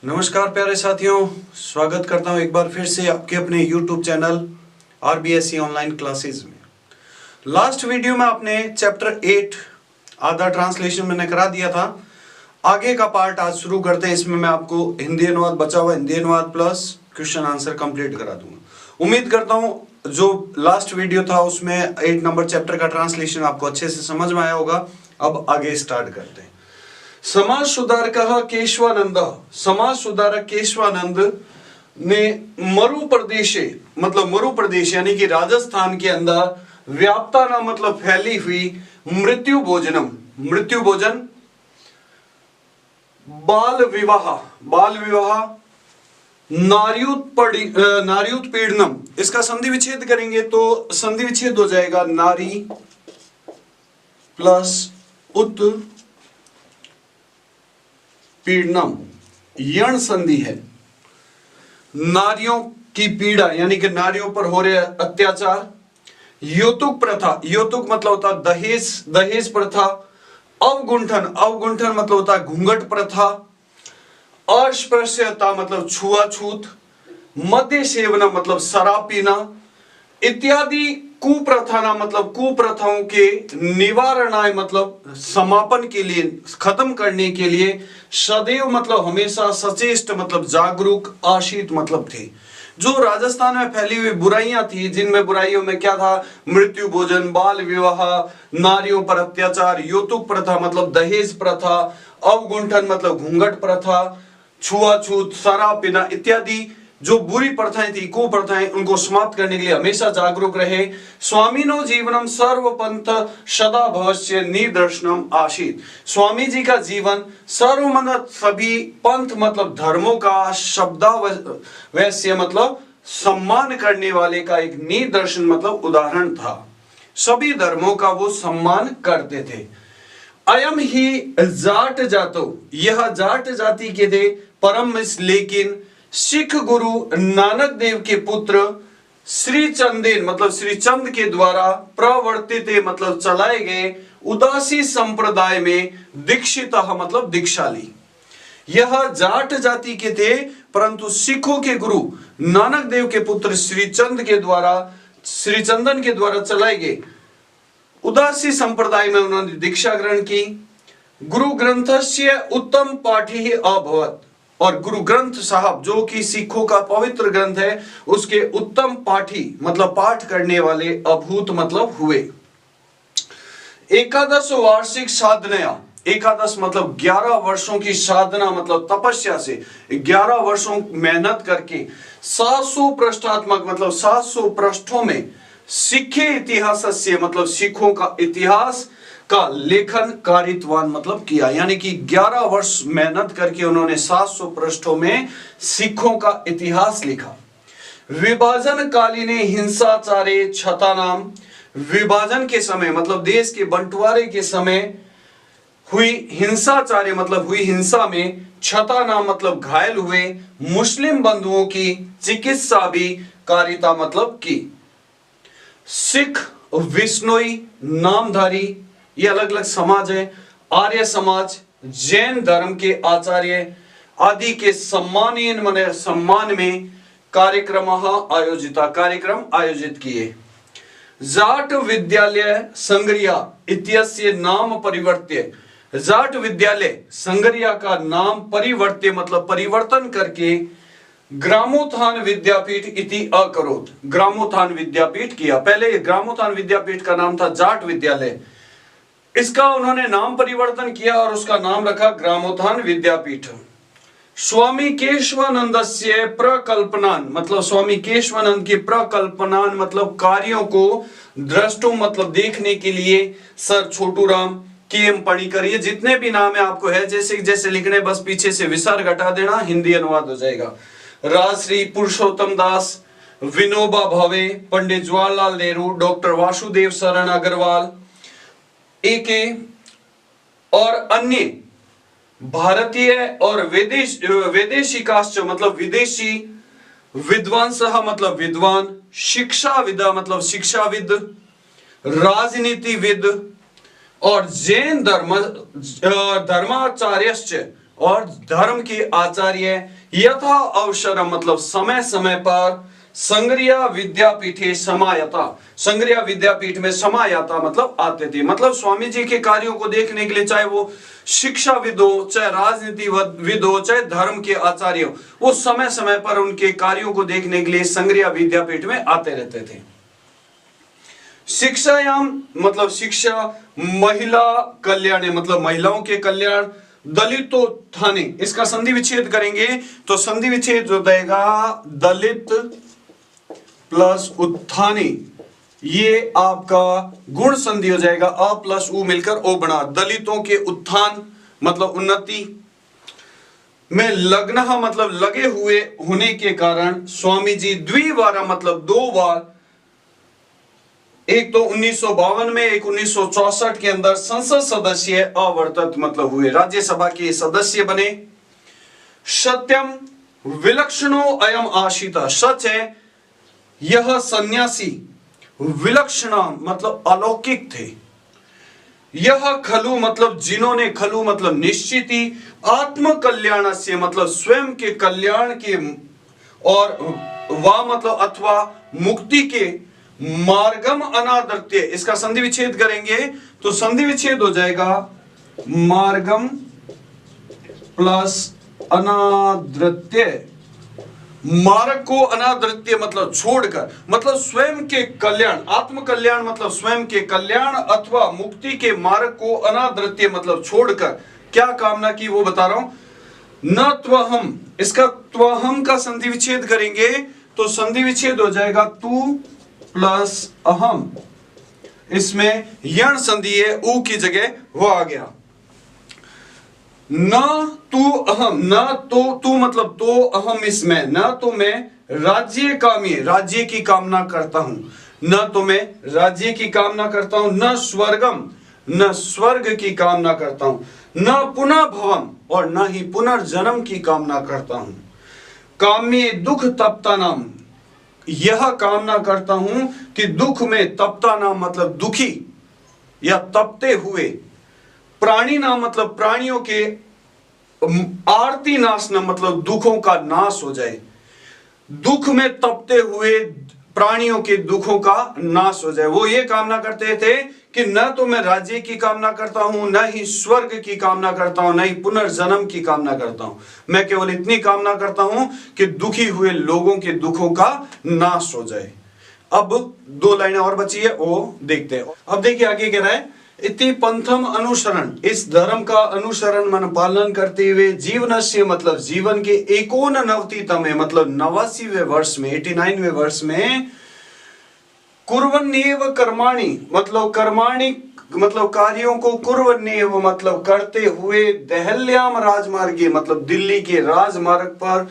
नमस्कार प्यारे साथियों, स्वागत करता हूं एक बार फिर से आपके अपने YouTube channel RBSE online classes में। लास्ट वीडियो में आपने चैप्टर 8 आधा ट्रांसलेशन मैंने करा दिया था। आगे का पार्ट आज शुरू करते हैं। इसमें मैं आपको हिंदी अनुवाद बचा हुआ हिंदी अनुवाद प्लस क्वेश्चन आंसर कंप्लीट करा दूंगा। उम्मीद करता हूं जो लास्ट वीडियो था उसमें 8 नंबर चैप्टर का ट्रांसलेशन आपको अच्छे से समझ में आया होगा। अब आगे स्टार्ट करते हैं। समाज सुधारक केशवानंद ने मरु प्रदेश यानी कि राजस्थान के अंदर व्याप्ता ना मतलब फैली हुई मृत्यु भोजन बाल विवाह नार्युत्पीड़नम, इसका संधि विच्छेद करेंगे तो संधि विच्छेद हो जाएगा नारी प्लस पीड़नम, यण संधि है। नारियों की पीड़ा यानी कि नारियों पर हो रहे अत्याचार। यौतुक प्रथा, यौतुक मतलब होता है दहेज प्रथा। अवगुंठन मतलब होता है घूंघट प्रथा। अस्पृश्यता मतलब छुआछूत। मद्य सेवना मतलब शराब पीना इत्यादि। कुप्रथा मतलब कुप्रथाओं के निवारणाय मतलब समापन के लिए, खत्म करने के लिए। सदैव मतलब हमेशा, सचेष्ट मतलब जागरूक, आशीत मतलब थे। जो राजस्थान में फैली हुई बुराइयां थी, जिनमें बुराइयों में क्या था, मृत्यु भोजन, बाल विवाह, नारियों पर अत्याचार, यौतुक प्रथा मतलब दहेज प्रथा, अवगुंठन मतलब घूंघट प्रथा, छुआछूत, शराब पीना इत्यादि जो बुरी प्रथाएं थी, कुप्रथाएं, उनको समाप्त करने के लिए हमेशा जागरूक रहे। स्वामिनो जीवनम सर्वपंथ सदा भवस्य निदर्शनम आशीत। स्वामी जी का जीवन सर्व सभी पंथ मतलब धर्मों का शब्दावश्य मतलब सम्मान करने वाले का एक निदर्शन मतलब उदाहरण था। सभी धर्मों का वो सम्मान करते थे। अयम ही जाट जातो, यह जाट जाति के थे परम, लेकिन सिख गुरु नानक देव के पुत्र श्री चंदेन मतलब श्री चंद के द्वारा प्रवर्तित मतलब चलाए गए उदासी संप्रदाय में दीक्षित मतलब दीक्षा ली। यह जाट जाति के थे परंतु सिखों के गुरु नानक देव के पुत्र श्री चंदन के द्वारा चलाए गए उदासी संप्रदाय में उन्होंने दीक्षा ग्रहण की। गुरु ग्रंथस्य उत्तम पाठी अभवत, और गुरु ग्रंथ साहब जो कि सिखों का पवित्र ग्रंथ है उसके उत्तम पाठी मतलब पाठ करने वाले अभूत मतलब हुए। एकादश वार्षिक साधना, एकादश मतलब 11 वर्षों की साधना मतलब तपस्या से 11 वर्षों मेहनत करके 700 पृष्ठात्मक मतलब 700 पृष्ठों में सिखे इतिहास से मतलब सिखों का इतिहास का लेखन कारितवान मतलब किया। यानी कि 11 वर्ष मेहनत करके उन्होंने 700 पृष्ठों में सिखों का इतिहास लिखा। विभाजन कालीन हिंसाचारे छतानाम, विभाजन के समय मतलब देश के बंटवारे के समय हुई हिंसाचार्य मतलब हुई हिंसा में, छतानाम मतलब घायल हुए मुस्लिम बंधुओं की चिकित्सा भी कारिता मतलब की। सिख, विष्णोई, नामधारी ये अलग अलग समाज है। आर्य समाज, जैन धर्म के आचार्य आदि के सम्मान में कार्यक्रम आयोजित किए। जाट विद्यालय संगरिया इत्यस्य नाम परिवर्त्य, जाट विद्यालय संगरिया का नाम परिवर्त्य मतलब परिवर्तन करके ग्रामोत्थान विद्यापीठ इति अकरोत, ग्रामोत्थान विद्यापीठ किया। पहले ग्रामोत्थान विद्यापीठ का नाम था जाट विद्यालय, इसका उन्होंने नाम परिवर्तन किया और उसका नाम रखा ग्रामोत्थान विद्यापीठ। स्वामी केशवानंदस्य प्रकल्पनान मतलब स्वामी केशवानंद के प्रकल्पनान मतलब कार्यों को दृष्टुम मतलब देखने के लिए सर छोटू राम, के.एम. पणिकर, ये जितने भी नाम है आपको है जैसे जैसे लिखने, बस पीछे से विसर्ग हटा देना, हिंदी अनुवाद हो जाएगा। राजश्री पुरुषोत्तम दास, विनोबा भावे, पंडित जवाहरलाल नेहरू, डॉक्टर वासुदेव शरण अग्रवाल एके और अन्य भारतीय और विदेशी काश्च मतलब विदेशी विद्वांस मतलब विद्वान, शिक्षाविद मतलब शिक्षाविद, राजनीतिविद और जैन धर्माचार्यश्च और धर्म के आचार्य यथा अवसर मतलब समय समय पर संग्रिया विद्यापीठे समायता, संग्रिया विद्यापीठ में समायता मतलब आते थे। मतलब स्वामी जी के कार्यों को देखने के लिए, चाहे वो शिक्षाविद हो, चाहे राजनीतिविद हो, चाहे धर्म के आचार्य हो, वो समय समय पर उनके कार्यों को देखने के लिए संग्रिया विद्यापीठ में आते रहते थे। शिक्षायाम मतलब शिक्षा, महिला कल्याण मतलब महिलाओं के कल्याण, दलितोत्थाने इसका संधि विच्छेद करेंगे तो संधि विच्छेद हो जाएगा दलित प्लस उत्थाने, ये आपका गुण संधि हो जाएगा, अ प्लस उ मिलकर ओ बना, दलितों के उत्थान मतलब उन्नति में लग्न मतलब लगे हुए होने के कारण स्वामी जी द्विवार मतलब 2 बार, एक तो 1952 में, एक 1964 के अंदर संसद सदस्य अवर्तत मतलब हुए, राज्यसभा के सदस्य बने। सत्यम विलक्षणो अयम आशिता, सच है यह सन्यासी विलक्षण मतलब अलौकिक थे। यह खलु मतलब जिन्होंने, खलु मतलब निश्चित ही, आत्म कल्याण से मतलब स्वयं के कल्याण के, और वा मतलब अथवा मुक्ति के, मार्गम अनादृत्य इसका संधि विच्छेद करेंगे तो संधि विच्छेद हो जाएगा मार्गम प्लस अनादृत्य, मार्ग को अनादृत्य मतलब छोड़कर, मतलब स्वयं के कल्याण, आत्म कल्याण मतलब स्वयं के कल्याण अथवा मुक्ति के मार्ग को अनादृत्य मतलब छोड़कर क्या कामना की वो बता रहा हूं। न त्वहम, इसका त्वहम का संधि विच्छेद करेंगे तो संधि विच्छेद हो जाएगा तू प्लस अहम, इसमें यण संधि है, ऊ की जगह वो आ गया। न तू अहम, न तो तू मतलब तो अहम, इसमें न तो मैं राज्य कामी, राज्य की कामना करता हूं, न तो मैं राज्य की कामना करता हूं, न स्वर्गम न स्वर्ग की कामना करता हूं, न पुनः भवम और न ही पुनर्जन्म की कामना करता हूं। काम्ये दुख तप्ता नाम, यह कामना करता हूं कि दुख में, तप्ता नाम मतलब दुखी या तपते हुए, प्राणी नाम मतलब प्राणियों के, आरती नाश नाम मतलब दुखों का नाश हो जाए, दुख में तपते हुए प्राणियों के दुखों का नाश हो जाए। वो ये कामना करते थे कि न तो मैं राज्य की कामना करता हूं, न ही स्वर्ग की कामना करता हूं, न ही पुनर्जन्म की कामना करता हूं, मैं केवल इतनी कामना करता हूं कि दुखी हुए लोगों के दुखों का नाश हो जाए। अब 2 लाइनें और बची है वो देखते हैं। अब देखिए आगे कह रहा है, इति पंथम अनुसरण, इस धर्म का अनुसरण मन पालन करते हुए, जीवनस्य मतलब जीवन के 89वें मतलब 89वें वर्ष में, 89वें वर्ष में, कुर्वन्नेव कर्माणि मतलब कर्माणि मतलब कार्यों को, कुर्वन्नेव मतलब करते हुए, देहल्याम राजमार्गे मतलब दिल्ली के राजमार्ग पर,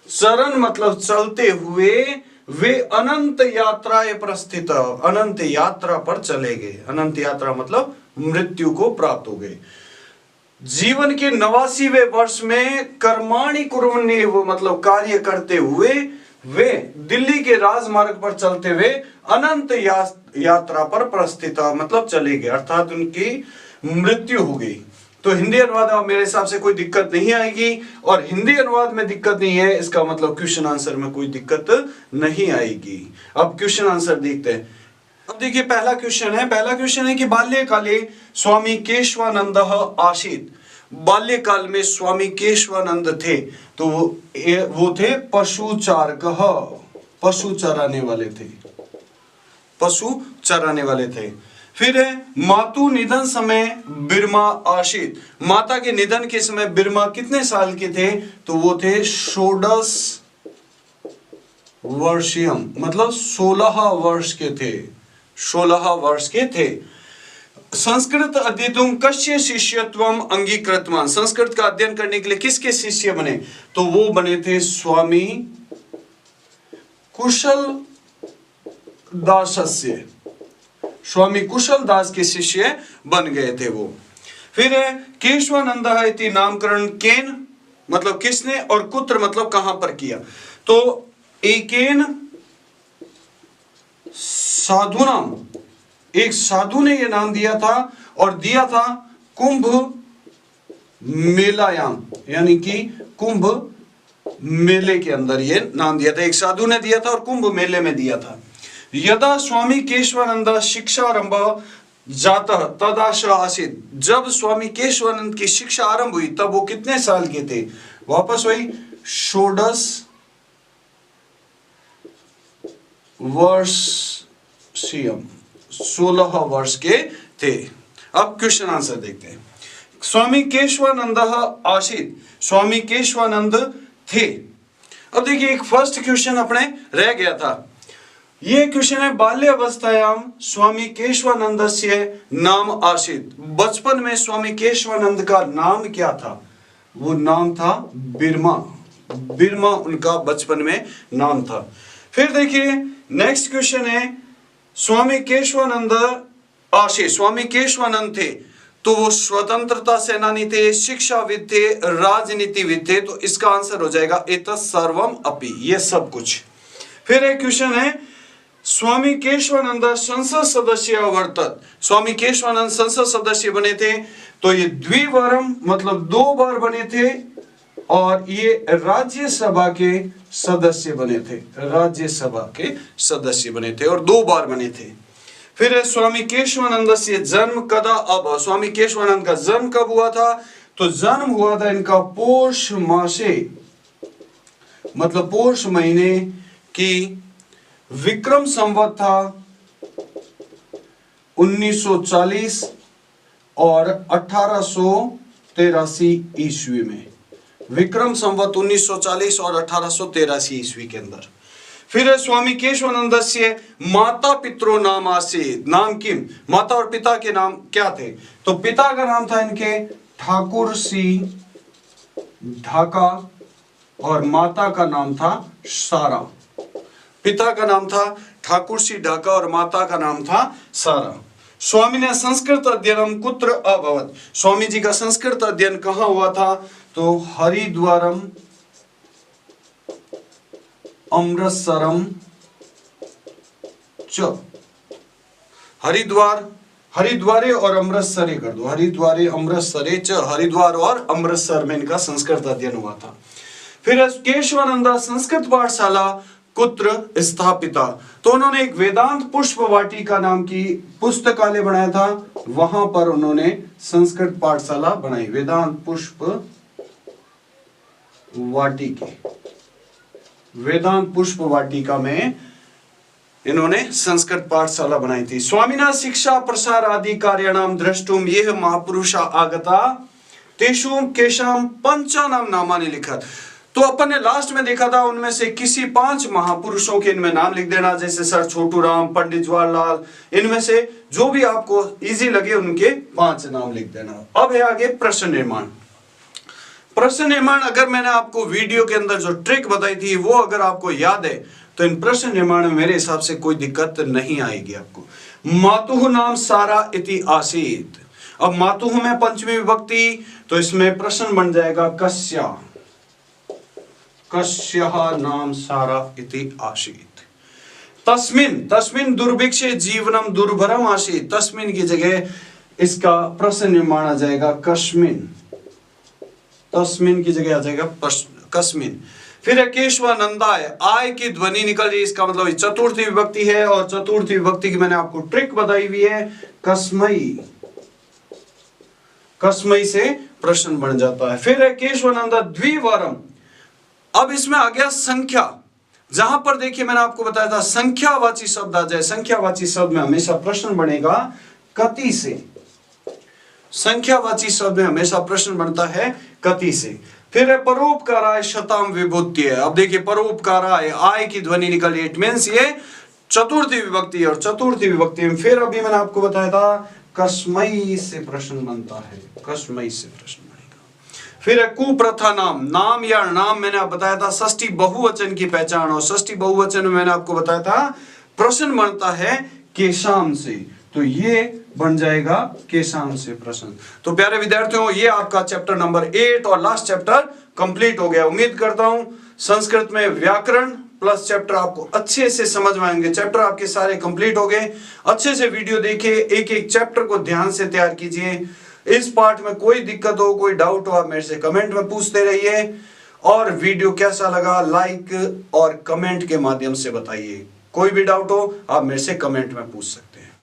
चरण मतलब चलते हुए, वे अनंत यात्राएं प्रस्थित, अनंत यात्रा पर चले गए। अनंत यात्रा मतलब मृत्यु को प्राप्त हो गए। जीवन के 89वें वर्ष में कर्माणि कुर्वन्नेव मतलब कार्य करते हुए, वे दिल्ली के राजमार्ग पर चलते हुए अनंत यात्रा पर प्रस्थित मतलब चले गए, अर्थात उनकी मृत्यु हो गई। तो हिंदी अनुवाद मेरे हिसाब से कोई दिक्कत नहीं आएगी, और हिंदी अनुवाद में दिक्कत नहीं है इसका मतलब क्वेश्चन आंसर में कोई दिक्कत नहीं आएगी। अब क्वेश्चन आंसर देखते हैं। अब देखिए पहला क्वेश्चन है कि बाल्यकाले स्वामी केशवानंद आसीत, बाल्यकाल में स्वामी केशवानंद थे, तो वो थे पशुचारक, पशु चराने वाले थे, पशु चराने वाले थे। फिर है मातु निधन समय बिरमा आशित, माता के निधन के समय बिरमा कितने साल के थे, तो वो थे 16 वर्षीयम मतलब 16 वर्ष के थे, 16 वर्ष के थे। संस्कृत अध्येतुम कस्य शिष्यत्वम अंगीकृतवान, संस्कृत का अध्ययन करने के लिए किसके शिष्य बने, तो वो बने थे स्वामी कुशल दासस्य, स्वामी कुशल दास के शिष्य बन गए थे वो। फिर है केशवानंद इति नामकरण केन मतलब किसने, और कुत्र मतलब कहां पर किया, तो एकेन साधु नाम, एक साधु ने यह नाम दिया था, और दिया था कुंभ मेलायाम, यानी कि कुंभ मेले के अंदर ये नाम दिया था। एक साधु ने दिया था और कुंभ मेले में दिया था। यदा स्वामी केशवानंद शिक्षारंभ जातः तदाश आसीत, जब स्वामी केशवानंद की शिक्षा आरंभ हुई तब वो कितने साल के थे? वापस वही 16 वर्षीयम, 16 वर्ष के थे। अब क्वेश्चन आंसर देखते हैं। स्वामी केशवानंद आसीत, स्वामी केशवानंद थे। अब देखिए एक फर्स्ट क्वेश्चन अपने रह गया था। ये क्वेश्चन है बाल्यावस्थायाम स्वामी केशवानंद से नाम आसीत, बचपन में स्वामी केशवानंद का नाम क्या था? वो नाम था बिरमा, बिरमा उनका बचपन में नाम था। फिर देखिए नेक्स्ट क्वेश्चन है स्वामी केशवानंद आसीत, स्वामी केशवानंद थे तो वो स्वतंत्रता सेनानी थे, शिक्षाविद थे, राजनीतिविद थे, तो इसका आंसर हो जाएगा एतत् सर्वम अपि, ये सब कुछ। फिर एक क्वेश्चन है स्वामी केशवानंद संसद सदस्य अवर्तत, स्वामी केशवानंद संसद सदस्य बने थे तो ये द्विवारम मतलब 2 बार बने थे, और ये राज्यसभा के सदस्य बने थे, राज्यसभा के सदस्य बने थे और 2 बार बने थे। फिर है स्वामी केशवानंद से जन्म कदा अब, स्वामी केशवानंद का जन्म कब हुआ था? तो जन्म हुआ था इनका पोष मासे, मतलब पोष महीने की विक्रम संवत था 1940 और 1883 ईस्वी में, विक्रम संवत 1940 और 1883 ईस्वी के अंदर। फिर है स्वामी केशवानंद से माता पितरो नाम आसीत, नाम किम, माता और पिता के नाम क्या थे? तो पिता का नाम था इनके ठाकुर सी ढाका और माता का नाम था सारा। पिता का नाम था ठाकुर सी ढाका और माता का नाम था सारा। स्वामी ने संस्कृत अध्ययन कुत्र अभवत, स्वामी जी का संस्कृत अध्ययन कहां हुआ था? तो हरिद्वारम अमृतसरम च, हरिद्वार, हरिद्वारे और अमृतसरे कर दो, हरिद्वारे अमृतसरे च, हरिद्वार और अमृतसर में इनका संस्कृत अध्ययन हुआ था। फिर केशवानंद संस्कृत पाठशाला कुत्र स्थापिता, तो उन्होंने एक वेदांत पुष्प वाटिका नाम की पुस्तकालय बनाया था, वहां पर उन्होंने संस्कृत पाठशाला बनाई, वेदांत पुष्प वाटिका, वेदांत पुष्प वाटिका में इन्होंने संस्कृत पाठशाला बनाई थी। स्वामिना शिक्षा प्रसार आदि कार्याणाम द्रष्टुम यह महापुरुषा आगता तेषुम केशाम पंचानाम नामानि लिखत, तो अपन ने लास्ट में देखा था उनमें से किसी 5 महापुरुषों के इनमें नाम लिख देना, जैसे सर छोटू राम, पंडित जवाहरलाल, इनमें से जो भी आपको इजी लगे उनके 5 नाम लिख देना। अब है आगे प्रश्न निर्माण। प्रश्न निर्माण अगर मैंने आपको वीडियो के अंदर जो ट्रिक बताई थी वो अगर आपको याद है तो इन प्रश्न निर्माण में मेरे हिसाब से कोई दिक्कत नहीं आएगी आपको। मातुः नाम सारा इति आसीत, अब मातुः में पंचमी विभक्ति, तो इसमें प्रश्न बन जाएगा कस्या, कस्यः नाम सारा इति आसीत। तस्मिन्, तस्मिन् दुर्भिक्षे जीवनम दुर्भरम आसीत, तस्मिन् की जगह इसका प्रश्न निर्माण आ जाएगा कस्मिन्, तस्मिन् की जगह आ जाएगा कस्मिन्। फिर है केशवानंदाय, आय की ध्वनि निकल रही, इसका मतलब चतुर्थी विभक्ति है और चतुर्थी विभक्ति की मैंने आपको ट्रिक बताई हुई है, कस्मई, कस्मई से प्रश्न बन जाता है। फिर है केशवानंद द्विवारम, अब इसमें आ गया संख्या, जहां पर देखिए मैंने आपको बताया था संख्यावाची शब्द आ जाए, संख्यावाची शब्द में हमेशा प्रश्न बनेगा कति से, संख्यावाची शब्द में हमेशा प्रश्न बनता है कति से। फिर है परोपकाराय शताम विभूति है, अब देखिए परोपकाराय, आय की ध्वनि निकली, इट मींस ये चतुर्थी विभक्ति और चतुर्थी विभक्ति में फिर अभी मैंने आपको बताया था कस्मई से प्रश्न बनता है, कस्मई से प्रश्न बनेगा। फिर है कुप्रथा नाम, नाम या नाम मैंने आप बताया था षष्ठी बहुवचन की पहचान, और षष्ठी बहुवचन में मैंने आपको बताया था प्रश्न बनता है केशाम से, तो ये बन जाएगा केशाम से प्रश्न। तो प्यारे विद्यार्थियों ये आपका चैप्टर नंबर 8 और लास्ट चैप्टर कंप्लीट हो गया। उम्मीद करता हूं संस्कृत में व्याकरण प्लस चैप्टर आपको अच्छे से समझ में आएंगे। चैप्टर आपके सारे कंप्लीट हो गए, अच्छे से वीडियो देखिए, एक एक चैप्टर को ध्यान से तैयार कीजिए। इस पाठ में कोई दिक्कत हो, कोई डाउट हो, आप मेरे से कमेंट में पूछते रहिए। और वीडियो कैसा लगा लाइक और कमेंट के माध्यम से बताइए। कोई भी डाउट हो आप मेरे से कमेंट में पूछ सकते हैं।